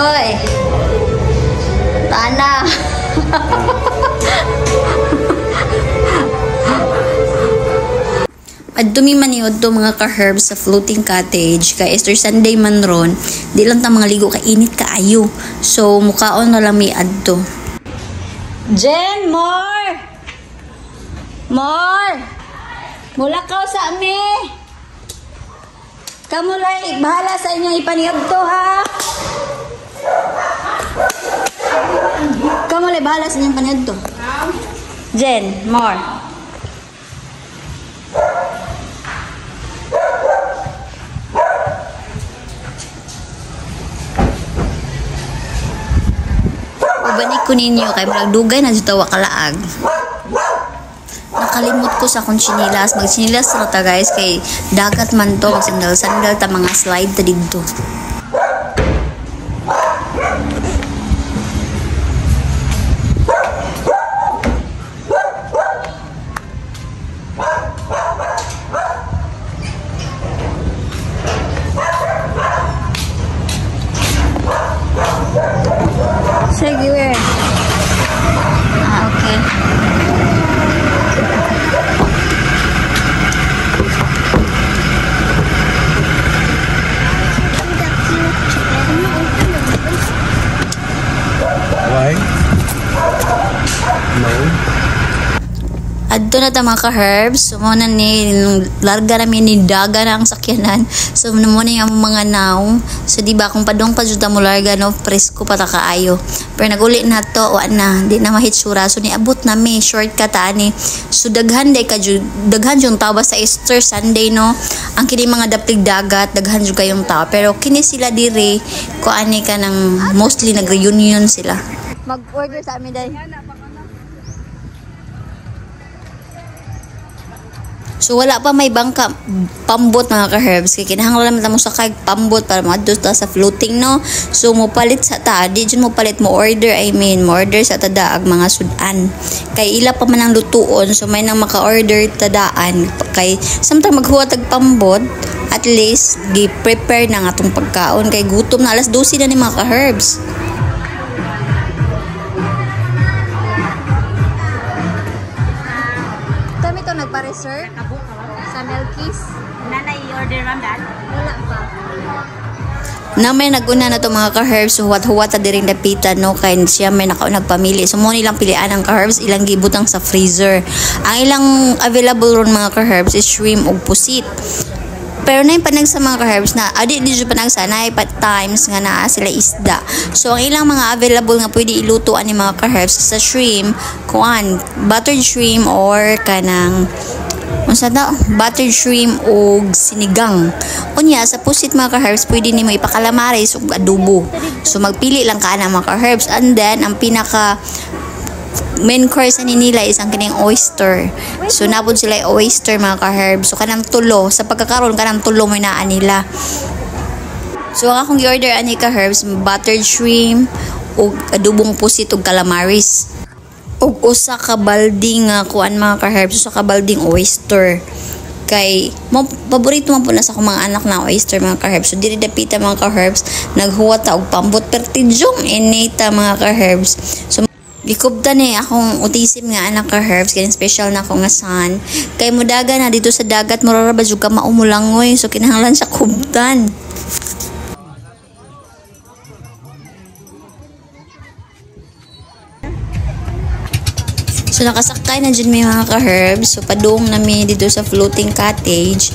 Oy. Tana. Adto mi maniud to mga ka-herbs sa floating cottage kay Easter Sunday man ron, di lang ta mga ligo kay init kaayo. So mukaon na lang mi adto. Jen, more. Mulakaw sa ami. Kamulay, bahala sa inyong ipaniud to ha. Kamulay, bahala sa inyong paniud to. Jen, more. Ubanik ko ninyo kay magdugay na dito wakalaag. Nakalimot ko sa akong chinilas. Mag-chinilas na ta guys kay dagat man to. Magsandal-sandal ta mga slide ta dito. Sige, where? Okay. Why? No. Adto na ta mga ka-herbs. So, muna ni, larga namin ni daga na ang sakyanan. So, muna yung mga naong. So, diba, kung padong pa dyan mo larga, no, presko pa ta kaayo. Pero naguli na to, na, di na mahitsura. So, niabot na may shortcut ani. So, daghan yung tao ba sa Easter Sunday, no? Ang kini mga daptig dagat, daghan yung kayong tao. Pero kini sila dire, kung ani ka ng mostly nag-reunion sila. Mag-order sa amin dahil. So wala pa may bangka pambot mga ka-herbs kay kinahanglan naman mo sa kay pambot para madto ta sa floating no. So mo palit sa ta di jud mo palit mo order mo order sa tadaag mga sudan. Kay ila pa man ang lutuon so may nang maka-order tadaan kay samtang maghuwat og pambot at least gi-prepare na nga atong pagkaon kay gutom na alas 12 na ni mga ka-herbs. Kami to nagpa-reserve sa Melkis. Nanay order ramdan? Wala pa. Na may naguna na to mga ka-herbs so huwat-huwat ta diring dapitan no kay siya may nagpamili. So mo nilang pilian ang ka-herbs ilang gibutang sa freezer. Ang ilang available ron mga ka-herbs is shrimp ug pusit. Pero na yung panag sa mga ka-herbs na adi di dyan panag sa na pa times nga naa sila isda. So ang ilang mga available nga pwede ilutuan ni mga ka-herbs sa shrimp, kuan, buttered shrimp or kanang buttered shrimp o sinigang. Unya sa pusit mga ka-herbs pwede nimo ipakalamares ug adobo. So magpili lang ka na mga ka-herbs and then ang pinaka main course ani nila isang kining oyster. So napod sila oyster mga ka-herbs. So kanang tulo sa pagkakaroon kanang tulo mo naa nila. So akong gi-order ani ka-herbs buttered shrimp ug adobong pusit ug calamaris. Ug usa ka balding kuan mga ka-herbs, usa ka balding oyster. Kay paborito man po na sa akong mga anak na oyster mga ka-herbs. So diri dapita mga ka-herbs naghuwat ta og pambot pertidyong inita mga ka-herbs. So gikubtan akong utisim nga anak ka-herbs kaya special na ako nga son kay mudaga na dito sa dagat muraraba jud ka maumulangoy so kinahanglan siya kubtan. So nakasakay na dyan may mga ka-herbs so padung nami dito sa floating cottage.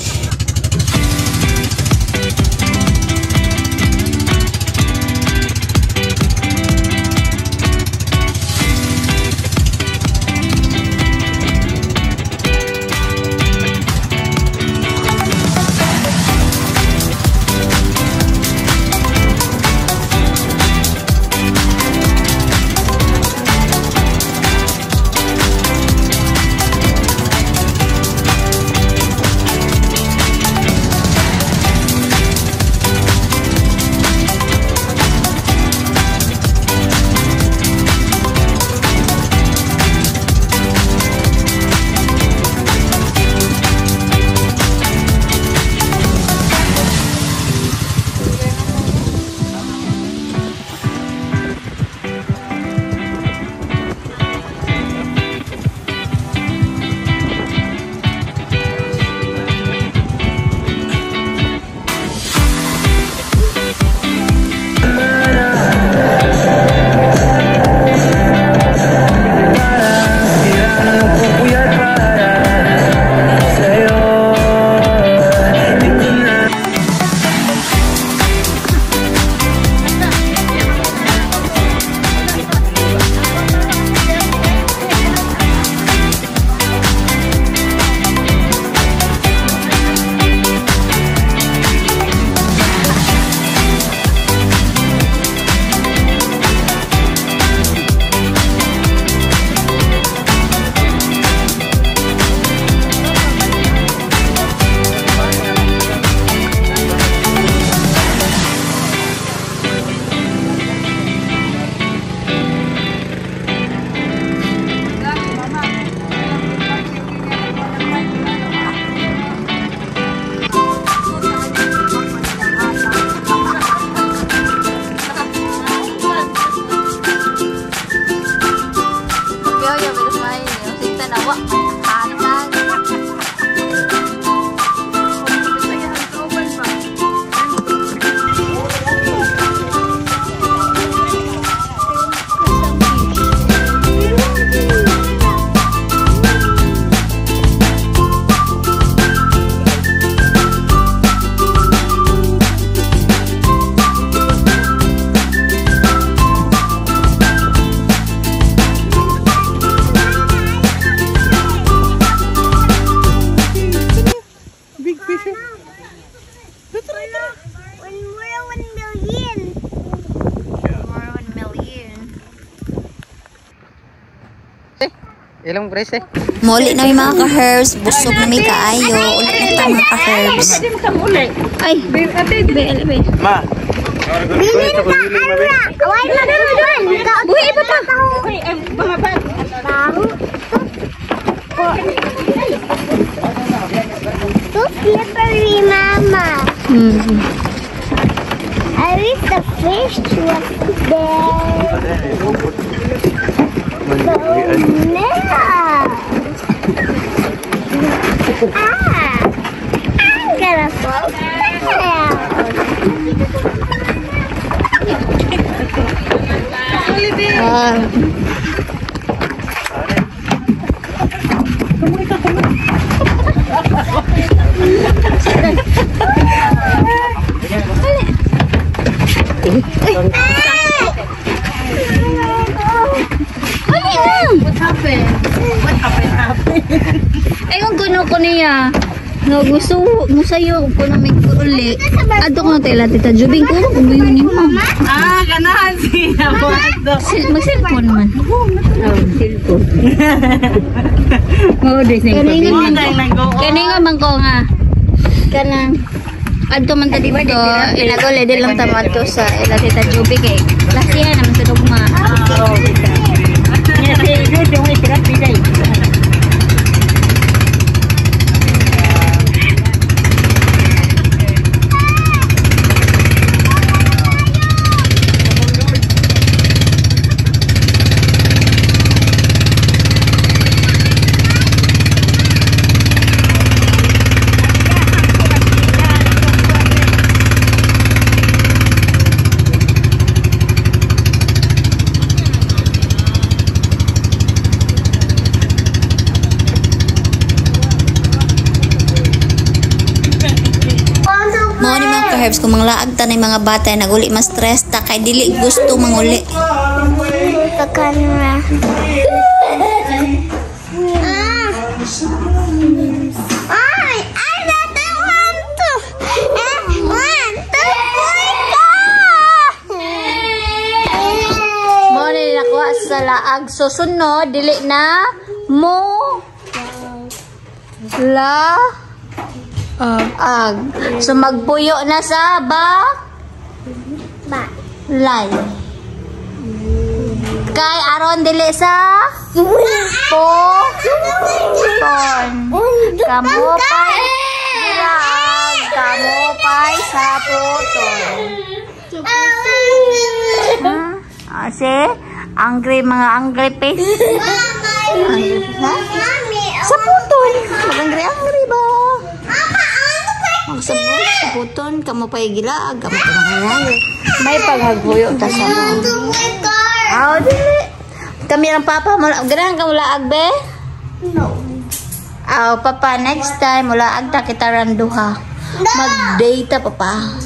Ilang price eh? Muli na may mga ka-herbs, busog na may kaayo, ulit na ito mga ka-herbs. Ay, be. Ma. Bilin ka, Ara! Away na doon! Buhay pa pa! Mga bag! Baho! So slippery, Mama! I wish the fish was there. I'm gonna fall down. Ayun ko niya. No, gusto mo sa'yo kung may uli. Ato ko na tayo tita Jubing ko na kung yun mo. Ganahan siya po. Mag-cellphone man. Cellphone. Oo, Kaninga man ko nga. Kanang. Adto man ta dito. Inagol din lang taman to sa ila tita Jubing kay. Klasihan naman sa dugma. Herbs kung mga laag ta ng mga bata naguli mas stress ta kay dili gusto manguli. Camera. I don't want to. Mo ni nakuha sa laag susunod dili na mo la ag. So magpuyo na sa lay. Kay aron dili sa ton. Kamo pay laag, kamo pay sa puton. Si angry mga angry face. Sa puton. Angry ba? Magsabot sa puton, kamo pa'y gilaag, kamo pa nangyayari. May paghagbuyo ta sa mo. Dili. Kami ng papa, ganahan ka mulaag, be? No. Papa, next time, mulaag ta kita randuha. Mag-data, papa.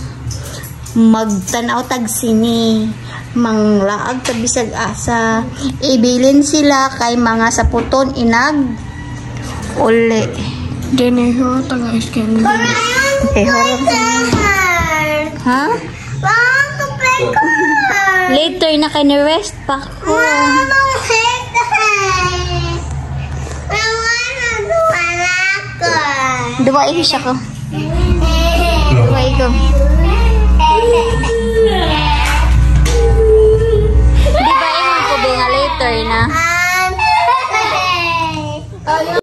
Magtanaw tag sini. Manglaag ta bisag asa. Ibilin sila kay mga sa puton, inag. Uli. Dene ho tanga scan. Ha? Later na kayo na-rest pa ko. Dua ini siya ko. Dua ito. Di ba ingon ko ba nga later na?